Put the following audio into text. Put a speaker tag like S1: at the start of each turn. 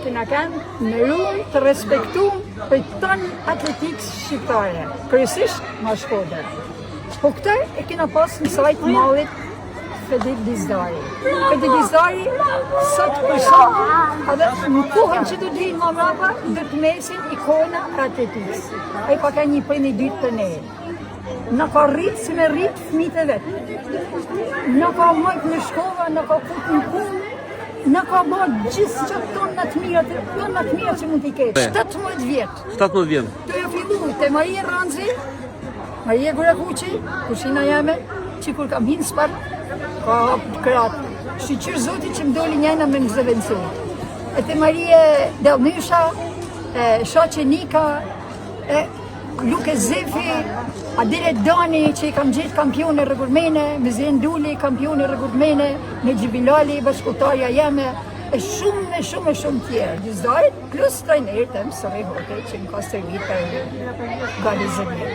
S1: që na kanë në rumë të respektuar për tonë atletikës shqiptare, kryesisht mashkullore. Po këtë e kena pas në sajt mallit Fedik Dizdari. Fedik Dizdari sot për sot, edhe në kohën që do të vinë më mbrapa, do të mesin ikona e atletikës. Ai pa ka një prej një dytë të ne. Në ka rritë si me rritë fëmijët e vetë. Në ka majtë në shkolla, në ka putë në punë, në ka bërë gjithë që tonë të mira që mund t'i ketë. 17 vjetë.
S2: 17 vjetë.
S1: Të jo fillu të Maria Ranzi, Maria Gurakuqi, kushina jeme, që kur kam hinë spar, ka kratë. Shqyqyrë zoti që më doli njëna me më zëvencu. E të Maria Delnysha, Shoqe Nika, Luke Zefi, Adire Dani që i kam gjithë kampione rregulmene, me Zen Duli kampione rregulmene, me Gjibilali, bashkëtarja jeme, e shumë tjerë. Dizdari plus trajnerët e mësore hote që më ka servit për galizënje.